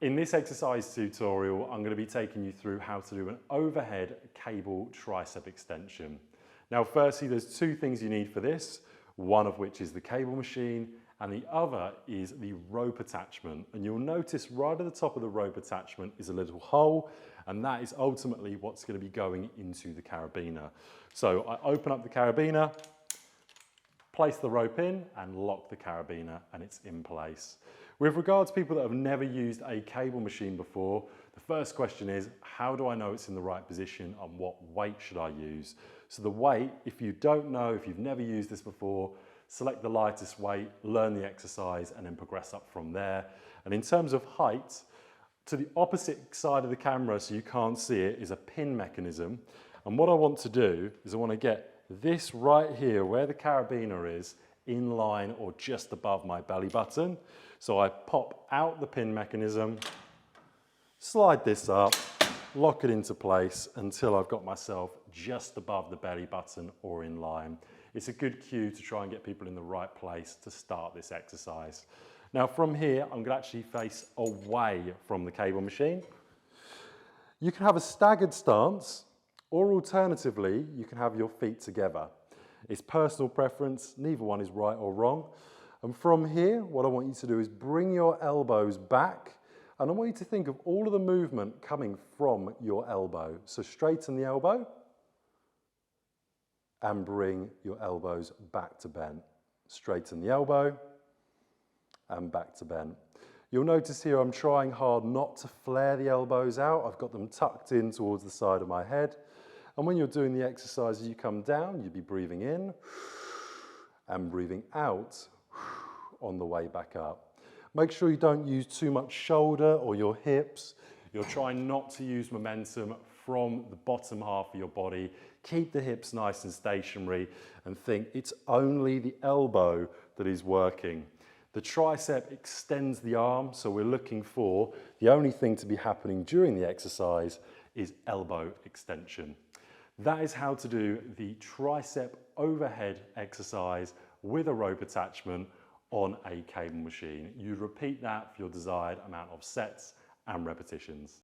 In this exercise tutorial, I'm going to be taking you through how to do an overhead cable tricep extension. Now, firstly, there's two things you need for this, one of which is the cable machine and the other is the rope attachment. And you'll notice right at the top of the rope attachment is a little hole, and that is ultimately what's going to be going into the carabiner. So I open up the carabiner, place the rope in and lock the carabiner, and it's in place. With regards to people that have never used a cable machine before, the first question is, how do I know it's in the right position and what weight should I use? So the weight, if you don't know, if you've never used this before, select the lightest weight, learn the exercise, and then progress up from there. And in terms of height, to the opposite side of the camera so you can't see it is a pin mechanism. And what I want to do is I want to get this right here where the carabiner is in line or just above my belly button. So I pop out the pin mechanism, slide this up, lock it into place until I've got myself just above the belly button or in line. It's a good cue to try and get people in the right place to start this exercise. Now from here, I'm going to actually face away from the cable machine. You can have a staggered stance, or alternatively, you can have your feet together. It's personal preference, neither one is right or wrong. And from here, what I want you to do is bring your elbows back, and I want you to think of all of the movement coming from your elbow. So straighten the elbow, and bring your elbows back to bent. Straighten the elbow, and back to bent. You'll notice here I'm trying hard not to flare the elbows out. I've got them tucked in towards the side of my head. And when you're doing the exercise, as you come down, you'll be breathing in and breathing out on the way back up. Make sure you don't use too much shoulder or your hips. You're trying not to use momentum from the bottom half of your body. Keep the hips nice and stationary and think it's only the elbow that is working. The tricep extends the arm, so we're looking for the only thing to be happening during the exercise is elbow extension. That is how to do the tricep overhead exercise with a rope attachment on a cable machine. You repeat that for your desired amount of sets and repetitions.